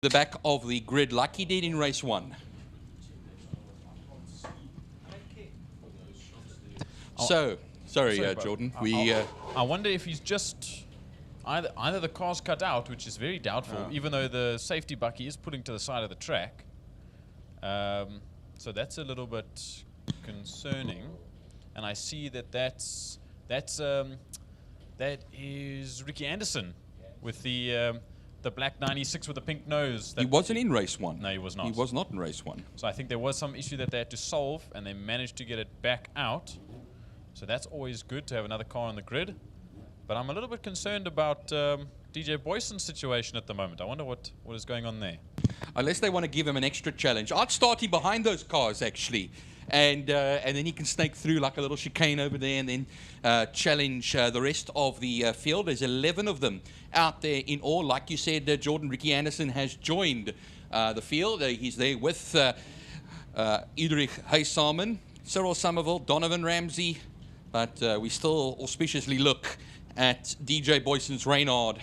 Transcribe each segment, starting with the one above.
the back of the grid like he did in race 1. So, sorry, Jordan. I wonder if he's just either the car's cut out, which is very doubtful, even though the safety bucky is pulling to the side of the track. So that's a little bit concerning, and I see that that is Ricky Anderson with the black 96 with the pink nose. He wasn't in race 1. No, he was not. He was not in race 1. So I think there was some issue that they had to solve, and they managed to get it back out. So that's always good to have another car on the grid. But I'm a little bit concerned about DJ Boyson's situation at the moment. I wonder what is going on there. Unless they want to give him an extra challenge. I'd start him behind those cars, actually. And then he can snake through like a little chicane over there and then challenge the rest of the field. There's 11 of them out there in all. Like you said, Jordan, Ricky Anderson has joined the field. He's there with Udrich Haysamen, Cyril Somerville, Donovan Ramsey. But we still auspiciously look at DJ Boyson's Reynard.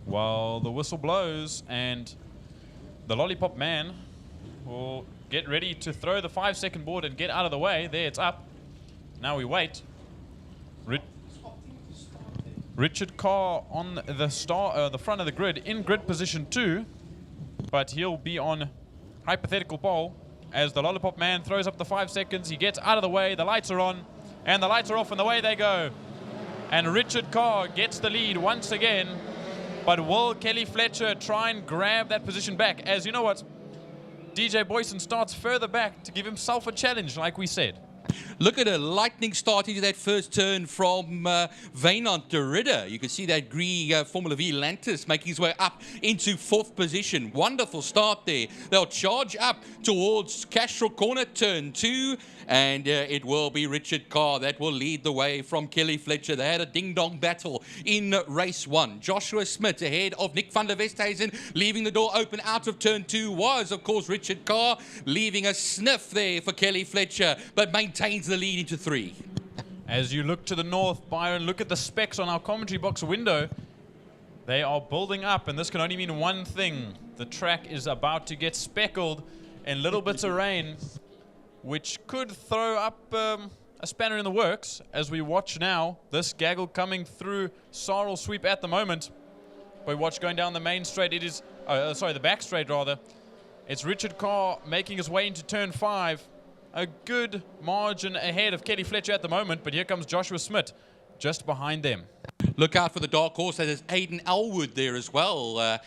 Well, the whistle blows and the Lollipop Man will get ready to throw the 5-second board and get out of the way. There, it's up. Now we wait. Richard Carr on the front of the grid, in grid position 2, but he'll be on hypothetical pole as the Lollipop Man throws up the 5 seconds. He gets out of the way. The lights are on, and the lights are off, and away they go. And Richard Carr gets the lead once again, but will Kelly Fletcher try and grab that position back? As you know what? DJ Boyson starts further back to give himself a challenge, like we said. Look at a lightning start into that first turn from Wynand de Ridder. You can see that green Formula V Lantis making his way up into 4th position. Wonderful start there. They'll charge up towards Castro Corner, turn 2, and it will be Richard Carr that will lead the way from Kelly Fletcher. They had a ding-dong battle in race 1. Joshua Smith ahead of Nick van der Westhuizen, leaving the door open out of turn 2 was, of course, Richard Carr, leaving a sniff there for Kelly Fletcher, but maintains the lead into 3. As you look to the north, Byron, look at the specs on our commentary box window. They are building up, and this can only mean one thing. The track is about to get speckled in little bits of rain, which could throw up a spanner in the works as we watch now this gaggle coming through Sarl sweep at the moment. We watch going down the main straight. It is, the back straight rather. It's Richard Carr making his way into turn 5. A good margin ahead of Kelly Fletcher at the moment, but here comes Joshua Smith just behind them. Look out for the dark horse. There's Aiden Elwood there as well.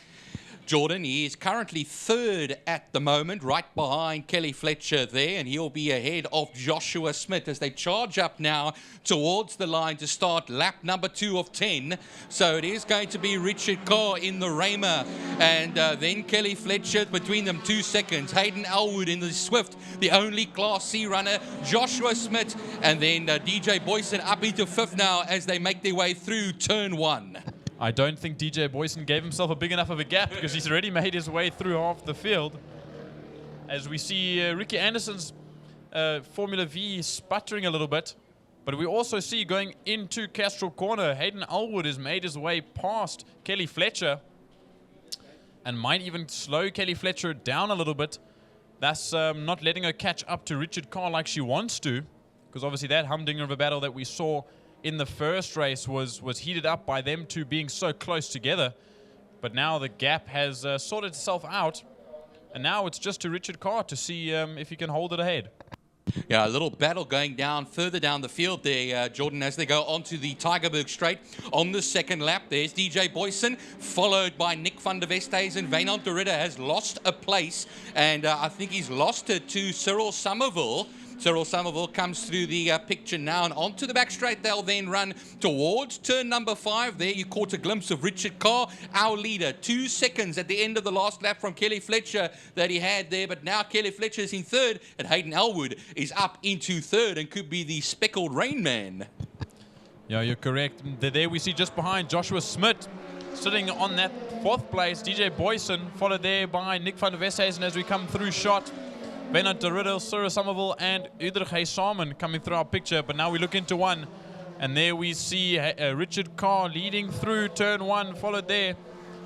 Jordan, he is currently 3rd at the moment, right behind Kelly Fletcher there, and he'll be ahead of Joshua Smith as they charge up now towards the line to start lap number 2 of 10. So it is going to be Richard Carr in the Raymer, and then Kelly Fletcher between them 2 seconds. Hayden Elwood in the Swift, the only Class C runner, Joshua Smith, and then DJ Boyson up into 5th now as they make their way through turn 1. I don't think DJ Boyson gave himself a big enough of a gap because he's already made his way through half the field. As we see Ricky Anderson's Formula V sputtering a little bit, but we also see going into Castro Corner, Hayden Elwood has made his way past Kelly Fletcher and might even slow Kelly Fletcher down a little bit. That's not letting her catch up to Richard Carr like she wants to, because obviously that humdinger of a battle that we saw in the first race was heated up by them two being so close together. But now the gap has sorted itself out, and now it's just to Richard Carr to see if he can hold it ahead. Yeah, a little battle going down further down the field there, Jordan, as they go onto the Tygerberg Straight on the 2nd lap. There's DJ Boyson, followed by Nick van der Westhuizen. Wynand de Ridder has lost a place, and I think he's lost it to Cyril Somerville. Cyril Somerville comes through the picture now, and onto the back straight they'll then run towards turn number 5. There you caught a glimpse of Richard Carr, our leader. 2 seconds at the end of the last lap from Kelly Fletcher that he had there, but now Kelly Fletcher is in 3rd, and Hayden Elwood is up into 3rd and could be the speckled rain man. Yeah, you're correct. There we see just behind Joshua Smith sitting on that 4th place. DJ Boyson followed there by Nick van der Westhuizen as we come through shot. Wynand de Ridder, Cyril Somerville, and Udrich Haysamen coming through our picture. But now we look into 1, and there we see Richard Carr leading through turn 1, followed there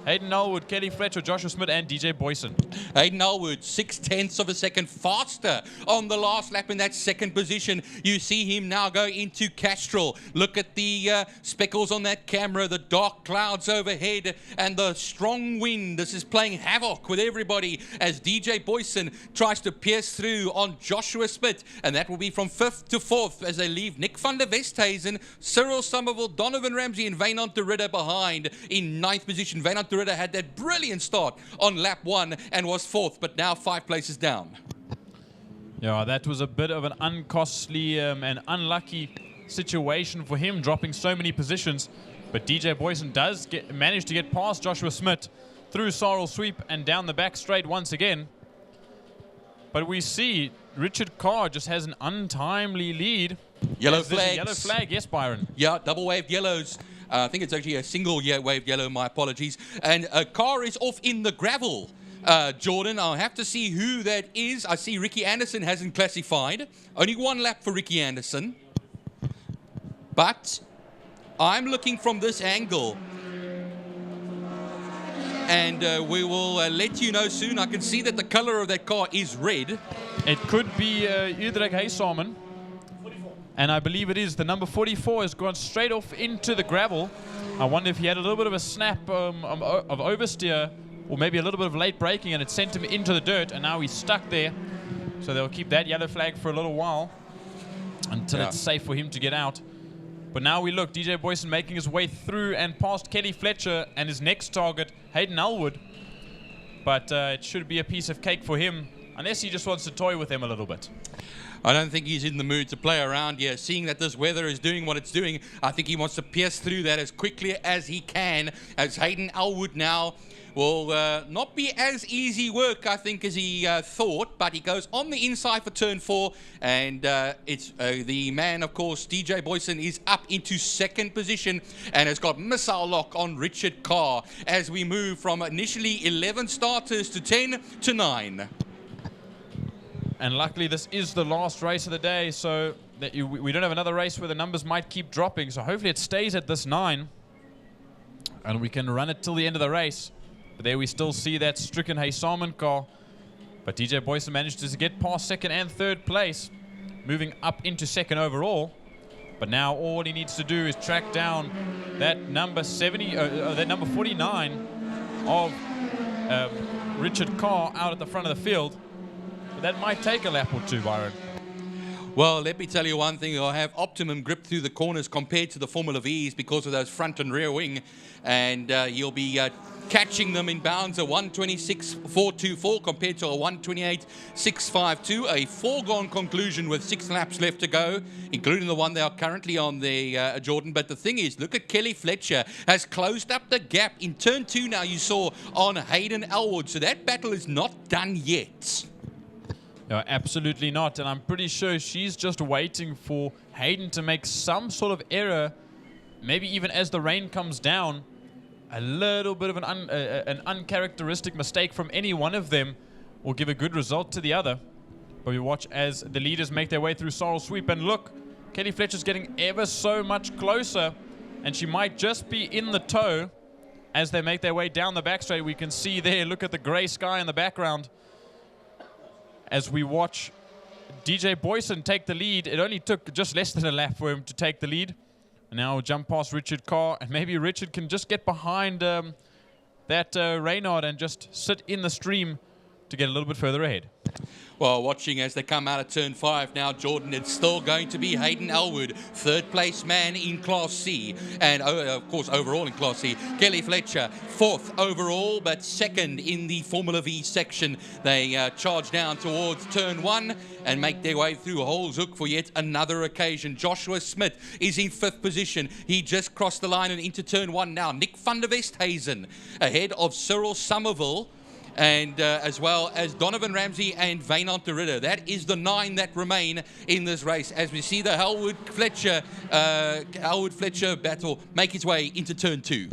Hayden Elwood, Kelly Fletcher, Joshua Smith, and DJ Boyson. Hayden Elwood, 0.6 of a second faster on the last lap in that second position. You see him now go into Castrol. Look at the speckles on that camera, the dark clouds overhead, and the strong wind. This is playing havoc with everybody as DJ Boyson tries to pierce through on Joshua Smith, and that will be from 5th to 4th as they leave Nick van der Westhuizen, Cyril Somerville, Donovan Ramsey, and Wynand de Ridder behind in 9th position. Wynand de Ridder had that brilliant start on lap 1 and was 4th, but now 5 places down. Yeah, that was a bit of an uncostly and unlucky situation for him, dropping so many positions. But DJ Boyson does manage to get past Joshua Smith through Sorrel Sweep and down the back straight once again. But we see Richard Carr just has an untimely lead. Yellow flags. Yellow flag, yes, Byron. Yeah, double waved yellows. I think it's actually a single waved yellow, my apologies. And a car is off in the gravel. Jordan, I'll have to see who that is. I see Ricky Anderson hasn't classified. Only 1 lap for Ricky Anderson. But I'm looking from this angle. And we will let you know soon. I can see that the color of that car is red. It could be Udrek Haysamen. And I believe it is. The number 44 has gone straight off into the gravel. I wonder if he had a little bit of a snap of oversteer, or maybe a little bit of late braking, and it sent him into the dirt, and now he's stuck there. So they'll keep that yellow flag for a little while until it's safe for him to get out. But now we look, DJ Boyson making his way through and past Kelly Fletcher and his next target, Hayden Elwood. But it should be a piece of cake for him, unless he just wants to toy with them a little bit. I don't think he's in the mood to play around here. Seeing that this weather is doing what it's doing, I think he wants to pierce through that as quickly as he can, as Hayden Elwood now will not be as easy work, I think, as he thought, but he goes on the inside for turn 4, and it's the man, of course, DJ Boyson, is up into 2nd position and has got missile lock on Richard Carr as we move from initially 11 starters to 10 to 9. And luckily this is the last race of the day, so that we don't have another race where the numbers might keep dropping, so hopefully it stays at this 9 and we can run it till the end of the race. But there we still see that stricken Haysamen car, but DJ Boyson managed to get past 2nd and 3rd place, moving up into 2nd overall. But now all he needs to do is track down that number 49 of Richard Carr out at the front of the field. That might take a lap or 2, Byron. Well, let me tell you one thing. I'll have optimum grip through the corners compared to the Formula Vs because of those front and rear wing. And you'll be catching them in bounds a 126.424 compared to a 128.652. A foregone conclusion with 6 laps left to go, including the one they are currently on there, Jordan. But the thing is, look at Kelly Fletcher has closed up the gap in turn 2 now, you saw, on Hayden Elwood. So that battle is not done yet. No, absolutely not, and I'm pretty sure she's just waiting for Hayden to make some sort of error, maybe even as the rain comes down. A little bit of an uncharacteristic mistake from any one of them will give a good result to the other. But we watch as the leaders make their way through Sorrel Sweep, and look, Kelly Fletcher's getting ever so much closer, and she might just be in the tow as they make their way down the back straight. We can see there, look at the grey sky in the background. As we watch DJ Boyson take the lead, it only took just less than a lap for him to take the lead. And now we'll jump past Richard Carr, and maybe Richard can just get behind that Reynard and just sit in the stream to get a little bit further ahead. Well, watching as they come out of turn 5 now, Jordan, it's still going to be Hayden Elwood, 3rd place man in Class C, and of course overall in Class C. Kelly Fletcher, 4th overall, but 2nd in the Formula V section. They charge down towards turn 1 and make their way through Holes Hook for yet another occasion. Joshua Smith is in 5th position. He just crossed the line and into turn 1 now. Nick van der Westhuizen ahead of Cyril Somerville, and as well as Donovan Ramsey and Wynand de Ridder. That is the 9 that remain in this race as we see the Elwood Fletcher battle make its way into turn 2.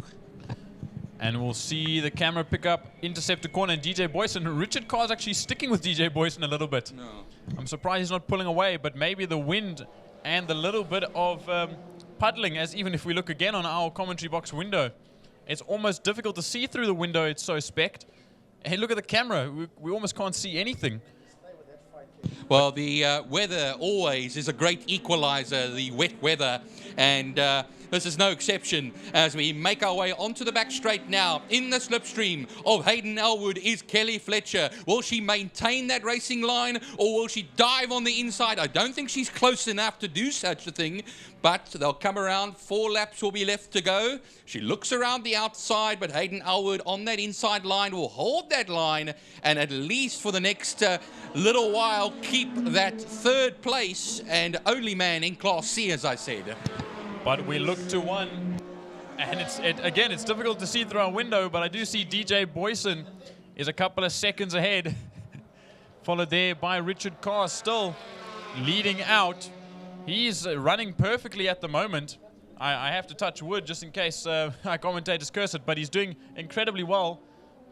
And we'll see the camera pick up interceptor corner and DJ Boyson. Richard Carr's actually sticking with DJ Boyson a little bit. No. I'm surprised he's not pulling away, but maybe the wind and the little bit of puddling, as even if we look again on our commentary box window, It's almost difficult to see through the window. It's so specced. Hey, look at the camera. We almost can't see anything. Well, the weather always is a great equalizer, the wet weather, and this is no exception as we make our way onto the back straight now. In the slipstream of Hayden Elwood is Kelly Fletcher. Will she maintain that racing line or will she dive on the inside? I don't think she's close enough to do such a thing, but they'll come around. 4 laps will be left to go. She looks around the outside, but Hayden Elwood on that inside line will hold that line and at least for the next little while keep that 3rd place and only man in Class C, as I said. But we look to one, and again, it's difficult to see through our window, but I do see DJ Boyson is a couple of seconds ahead, followed there by Richard Carr, still leading out. He's running perfectly at the moment. I have to touch wood just in case our commentators curse it, but he's doing incredibly well.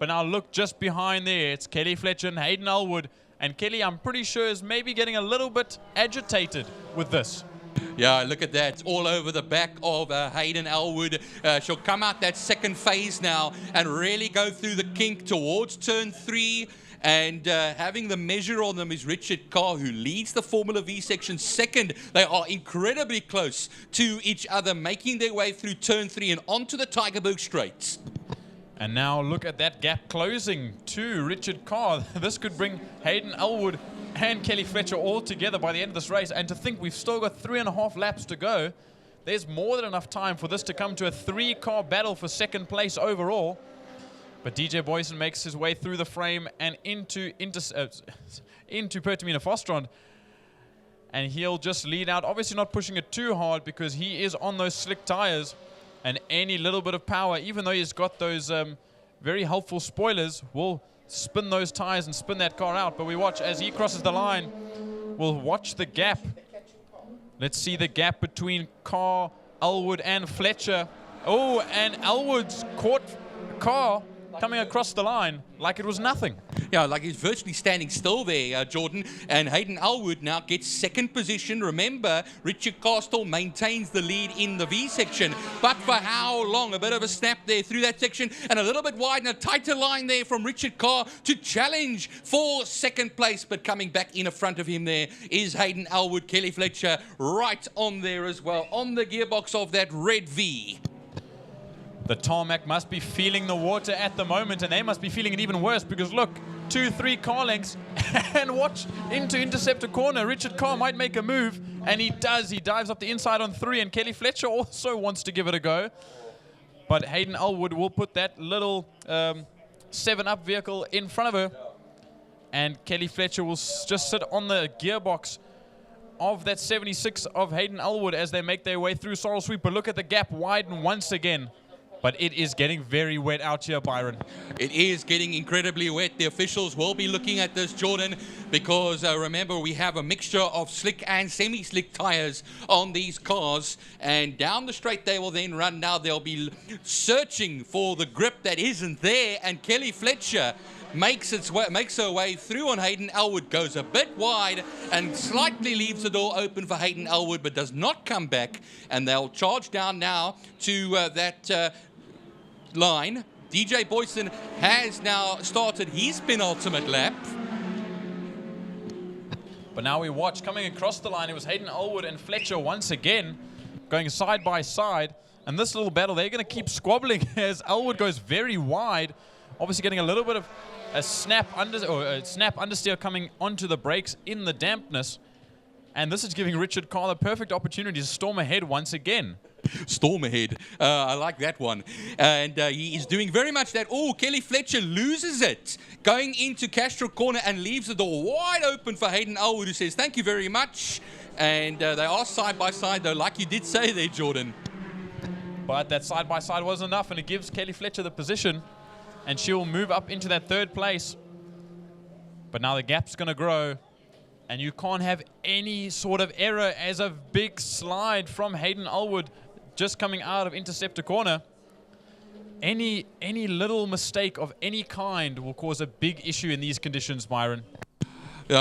But now look just behind there, it's Kelly Fletcher and Hayden Elwood, and Kelly, I'm pretty sure, is maybe getting a little bit agitated with this. Yeah, look at that. All over the back of Hayden Elwood. She'll come out that 2nd phase now and really go through the kink towards turn 3. And having the measure on them is Richard Carr, who leads the Formula V section 2nd. They are incredibly close to each other, making their way through turn 3 and onto the Tygerberg Straight. And now look at that gap closing to Richard Carr. This could bring Hayden Elwood and Kelly Fletcher all together by the end of this race. And to think we've still got 3.5 laps to go, there's more than enough time for this to come to a 3-car battle for 2nd place overall. But DJ Boyson makes his way through the frame and into Pertamina Fostrand. And he'll just lead out, obviously not pushing it too hard because he is on those slick tires. And any little bit of power, even though he's got those very helpful spoilers, will spin those tires and spin that car out. But we watch as he crosses the line. We'll watch the gap. Let's see the gap between Carr, Elwood, and Fletcher. Oh, and Elwood's caught Carr coming across the line like it was nothing. Yeah, like he's virtually standing still there, Jordan. And Hayden Elwood now gets 2nd position. Remember, Richard Carr still maintains the lead in the V section. But for how long? A bit of a snap there through that section and a little bit wide and a tighter line there from Richard Carr to challenge for 2nd place. But coming back in front of him there is Hayden Elwood. Kelly Fletcher right on there as well, on the gearbox of that red V. The tarmac must be feeling the water at the moment, and they must be feeling it even worse because look, 2-3 car lengths and watch into interceptor corner. Richard Carr might make a move, and he does. He dives up the inside on 3, and Kelly Fletcher also wants to give it a go. But Hayden Elwood will put that little 7-up vehicle in front of her, and Kelly Fletcher will just sit on the gearbox of that 76 of Hayden Elwood as they make their way through Sorrel Sweep. But look at the gap widen once again. But it is getting very wet out here, Byron. It is getting incredibly wet. The officials will be looking at this, Jordan, because remember, we have a mixture of slick and semi-slick tires on these cars. And down the straight they will then run. Now they'll be searching for the grip that isn't there. And Kelly Fletcher makes her way through on Hayden Elwood, goes a bit wide and slightly leaves the door open for Hayden Elwood, but does not come back. And they'll charge down now to that line. DJ Boyson has now started his penultimate lap. But now we watch coming across the line. It was Hayden Elwood and Fletcher once again going side by side. And this little battle, they're going to keep squabbling as Elwood goes very wide. Obviously getting a little bit of a snap understeer coming onto the brakes in the dampness. And this is giving Richard Carr the perfect opportunity to storm ahead once again. Storm ahead. I like that one. And he is doing very much that. Oh, Kelly Fletcher loses it going into Castro Corner and leaves the door wide open for Hayden Elwood, who says, thank you very much. And they are side by side, though, like you did say there, Jordan. But that side by side wasn't enough, and it gives Kelly Fletcher the position. And she'll move up into that 3rd place. But now the gap's going to grow. And you can't have any sort of error as a big slide from Hayden Elwood just coming out of interceptor corner. Any little mistake of any kind will cause a big issue in these conditions, Byron.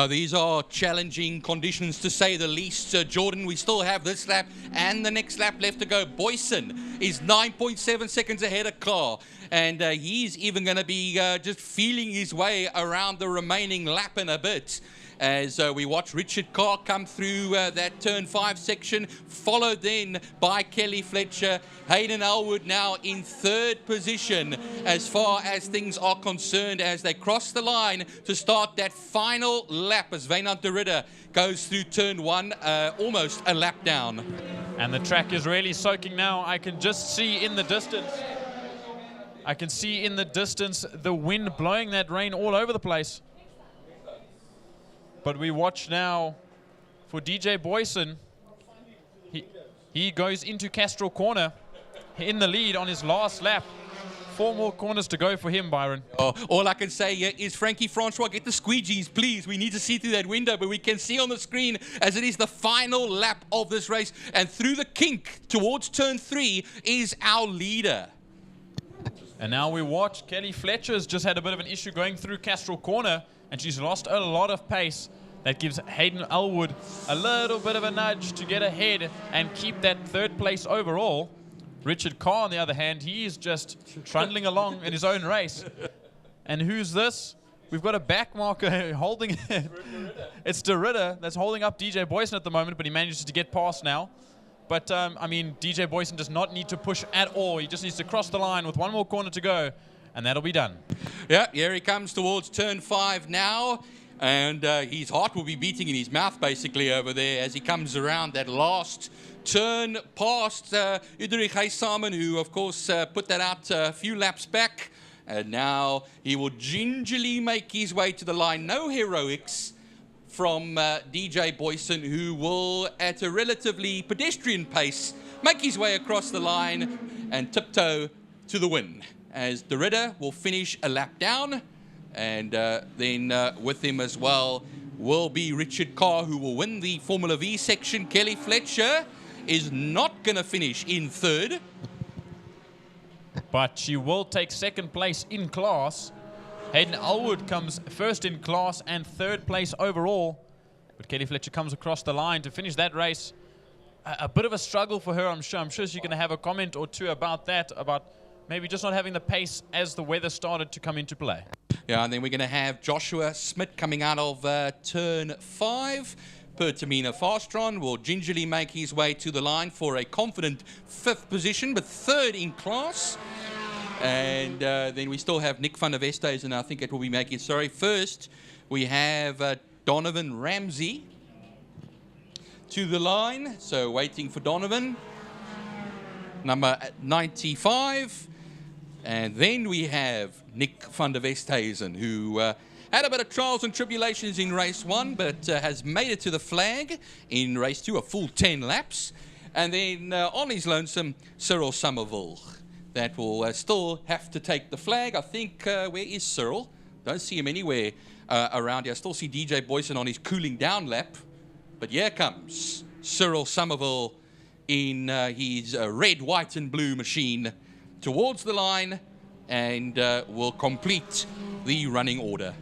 These are challenging conditions, to say the least. Jordan, we still have this lap and the next lap left to go. Boyson is 9.7 seconds ahead of Carr. And he's even going to be just feeling his way around the remaining lap in a bit. As we watch Richard Carr come through that turn 5 section, followed then by Kelly Fletcher. Hayden Elwood now in 3rd position as far as things are concerned as they cross the line to start that final lap as Wynand de Ridder goes through turn 1, almost a lap down. And the track is really soaking now. I can just see in the distance. I can see in the distance the wind blowing that rain all over the place. But we watch now for DJ Boyson. He goes into Castrol Corner in the lead on his last lap. 4 more corners to go for him, Byron. Oh, all I can say here is, Frankie Francois, get the squeegees, please. We need to see through that window, but we can see on the screen as it is the final lap of this race. And through the kink towards turn 3 is our leader. And now we watch Kelly Fletcher's just had a bit of an issue going through Castrol Corner, and she's lost a lot of pace. That gives Hayden Elwood a little bit of a nudge to get ahead and keep that 3rd place overall. Richard Carr, on the other hand, he is just trundling along in his own race. And who's this? We've got a back marker holding it. It's de Ridder that's holding up DJ Boyson at the moment, but he manages to get past now. But, I mean, DJ Boyson does not need to push at all. He just needs to cross the line with 1 more corner to go, and that'll be done. Yeah, here he comes towards turn 5 now. And his heart will be beating in his mouth, basically, over there as he comes around that last turn past Udrich Haysamen, who, of course, put that out a few laps back. And now he will gingerly make his way to the line. No heroics from DJ Boyson, who will, at a relatively pedestrian pace, make his way across the line and tiptoe to the win. As de Ridder will finish a lap down. And then with him as well will be Richard Carr, who will win the Formula V section. Kelly Fletcher is not going to finish in 3rd. But she will take 2nd place in class. Hayden Elwood comes 1st in class and 3rd place overall. But Kelly Fletcher comes across the line to finish that race. A bit of a struggle for her, I'm sure. I'm sure she's going to have a comment or two about that, about maybe just not having the pace as the weather started to come into play. Yeah, and then we're going to have Joshua Smith coming out of turn 5. Pertamina Fastron will gingerly make his way to the line for a confident 5th position, but 3rd in class. And then we still have Nick van der Westhuizen, and I think it will be making, sorry, first we have Donovan Ramsey to the line. So waiting for Donovan, number 95. And then we have Nick van der Westhuizen, who had a bit of trials and tribulations in race 1, but has made it to the flag in race 2, a full 10 laps. And then on his lonesome, Cyril Somerville. That will still have to take the flag. I think, where is Cyril? Don't see him anywhere around here. I still see DJ Boyson on his cooling down lap. But here comes Cyril Somerville in his red, white and blue machine towards the line, and will complete the running order.